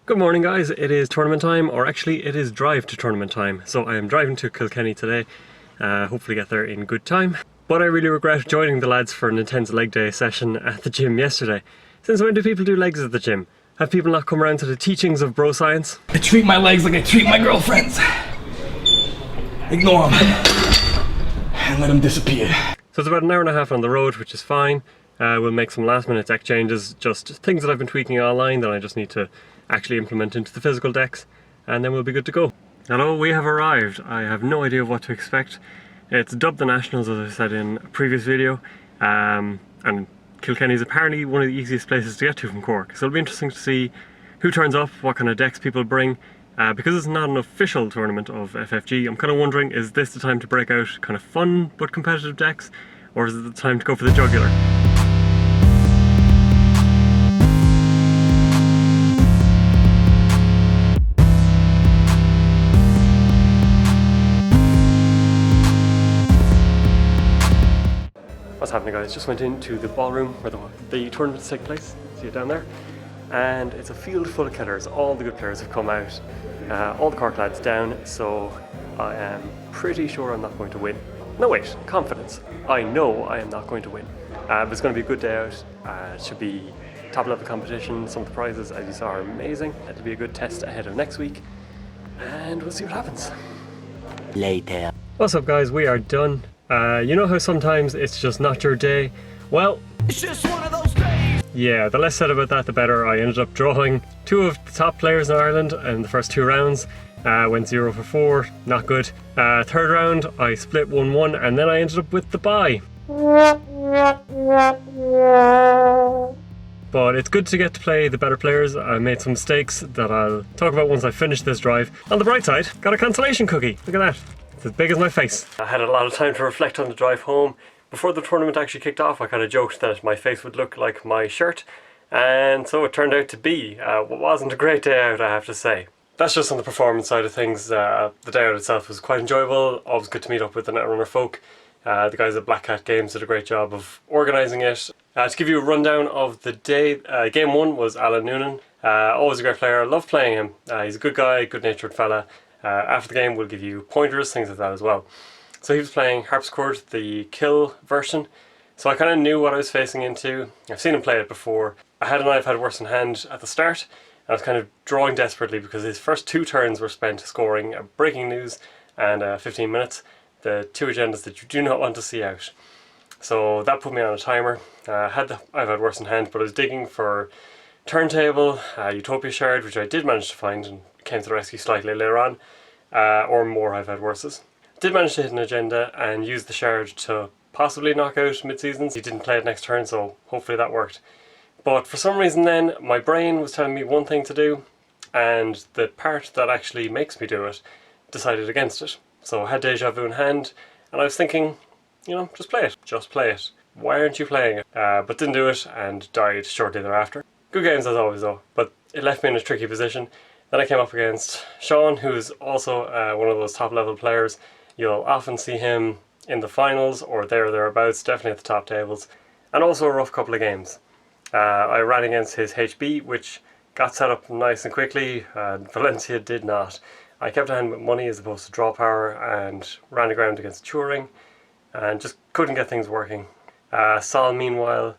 Good morning guys, it is tournament time, or actually it is drive to tournament time. So I am driving to Kilkenny today, hopefully get there in good time. But I really regret joining the lads for an intense leg day session at the gym yesterday. Since when do people do legs at the gym? Have people not come around to the teachings of bro science? I treat my legs like I treat my girlfriends. Ignore them and let them disappear. So it's about an hour and a half on the road, which is fine. We'll make some last minute deck changes, just things that I've been tweaking online that I just need to actually implement into the physical decks, and then we'll be good to go. Hello, we have arrived. I have no idea what to expect. It's dubbed the Nationals, as I said in a previous video, and Kilkenny is apparently one of the easiest places to get to from Cork, so it'll be interesting to see who turns up, what kind of decks people bring. Because it's not an official tournament of FFG, I'm kind of wondering, is this the time to break out kind of fun but competitive decks, or is it the time to go for the jugular? What's happening, guys? Just went into the ballroom where the tournament is taking place. See it down there? And it's a field full of killers. All the good players have come out. All the Cork lads down, so I am pretty sure I'm not going to win. No wait, confidence. I know I am not going to win. But it's going to be a good day out. It should be top level competition. Some of the prizes, as you saw, are amazing. It'll be a good test ahead of next week. And we'll see what happens. Later. What's up guys, we are done. You know how sometimes it's just not your day? Well, It's just one of those days. yeah, the less said about that the better. I ended up drawing two of the top players in Ireland in the first two rounds. Went 0 for 4, not good. Third round I split 1-1 and then I ended up with the bye. But it's good to get to play the better players. I made some mistakes that I'll talk about once I finish this drive. On the bright side, got a consolation cookie. Look at that. It's as big as my face. I had a lot of time to reflect on the drive home. Before the tournament actually kicked off, I kind of joked that my face would look like my shirt. And so it turned out to be. What wasn't a great day out, I have to say. That's just on the performance side of things. The day out itself was quite enjoyable. Always good to meet up with the Netrunner folk. The guys at Black Cat Games did a great job of organising it. To give you a rundown of the day, game one was Alan Noonan. Always a great player, I love playing him. He's a good guy, good natured fella. After the game we'll give you pointers, things like that as well. So he was playing Harpsichord, the kill version. So I kind of knew what I was facing into. I've seen him play it before. I had an I've had worse in hand at the start. I was kind of drawing desperately because his first two turns were spent scoring a breaking news and 15 minutes. The two agendas that you do not want to see out. So that put me on a timer. I've had worse in hand, but I was digging for Turntable, Utopia Shard, which I did manage to find and came to the rescue slightly later on, or more I've had worses. Did manage to hit an agenda and use the shard to possibly knock out mid-seasons. He didn't play it next turn, so hopefully that worked. But for some reason then, my brain was telling me one thing to do, and the part that actually makes me do it decided against it. So I had Deja Vu in hand, and I was thinking, you know, just play it. Just play it. Why aren't you playing it? But didn't do it, and died shortly thereafter. Good games as always though, but it left me in a tricky position. Then I came up against Sean, who's also one of those top level players. You'll often see him in the finals or thereabouts, definitely at the top tables, and also a rough couple of games. I ran against his HB, which got set up nice and quickly. Valencia did not. I kept a hand with money as opposed to draw power and ran aground against Turing and just couldn't get things working. Sol, meanwhile,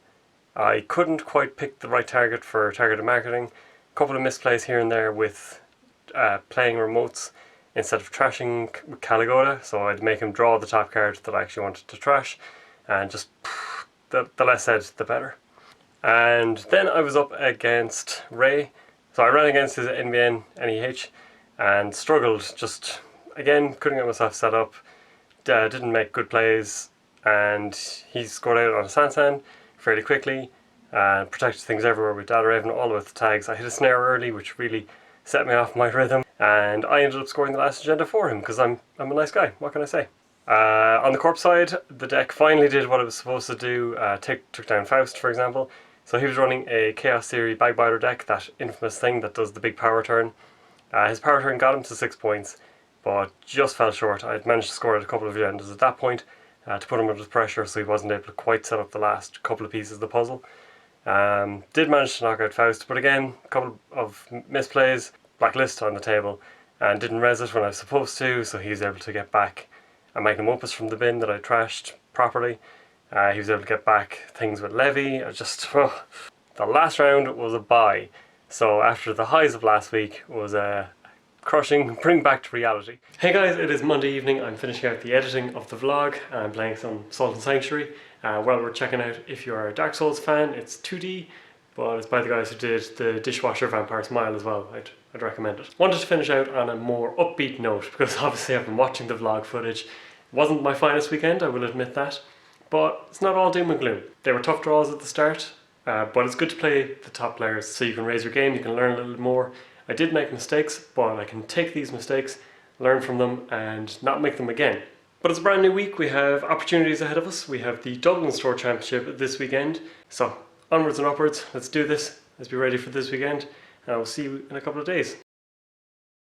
I couldn't quite pick the right target for targeted marketing. A couple of misplays here and there with playing remotes instead of trashing Caligota, so I'd make him draw the top card that I actually wanted to trash, and just the less said the better. And then I was up against Ray, so I ran against his NBN NEH and struggled, just again couldn't get myself set up, didn't make good plays, and he scored out on a Sansan fairly quickly, protected things everywhere with Data Raven, all with the tags. I hit a snare early, which really set me off my rhythm, and I ended up scoring the last agenda for him because I'm a nice guy, what can I say? On the Corp side, the deck finally did what it was supposed to do, took down Faust for example. So he was running a Chaos Theory Bagbiter deck, that infamous thing that does the big power turn. His power turn got him to 6 points, but just fell short. I'd managed to score a couple of agendas at that point to put him under pressure, so he wasn't able to quite set up the last couple of pieces of the puzzle. Did manage to knock out Faust, but again, a couple of misplays, blacklist on the table, and didn't res it when I was supposed to, so he was able to get back a magnum opus from the bin that I trashed properly. He was able to get back things with Levy. The last round was a bye. So after the highs of last week was a crushing bring back to reality. Hey guys, it is Monday evening. I'm finishing out the editing of the vlog. I'm playing some Salt and Sanctuary. While we're checking out, if you're a Dark Souls fan, it's 2D, but it's by the guys who did the Dishwasher Vampire Smile as well. I'd recommend it. Wanted to finish out on a more upbeat note because obviously I've been watching the vlog footage. It wasn't my finest weekend, I will admit that, but it's not all doom and gloom. They were tough draws at the start, but it's good to play the top players so you can raise your game, you can learn a little more. I did make mistakes, but I can take these mistakes, learn from them, and not make them again. But it's a brand new week, we have opportunities ahead of us. We have the Dublin Store Championship this weekend, so onwards and upwards, let's do this, let's be ready for this weekend, and I'll see you in a couple of days.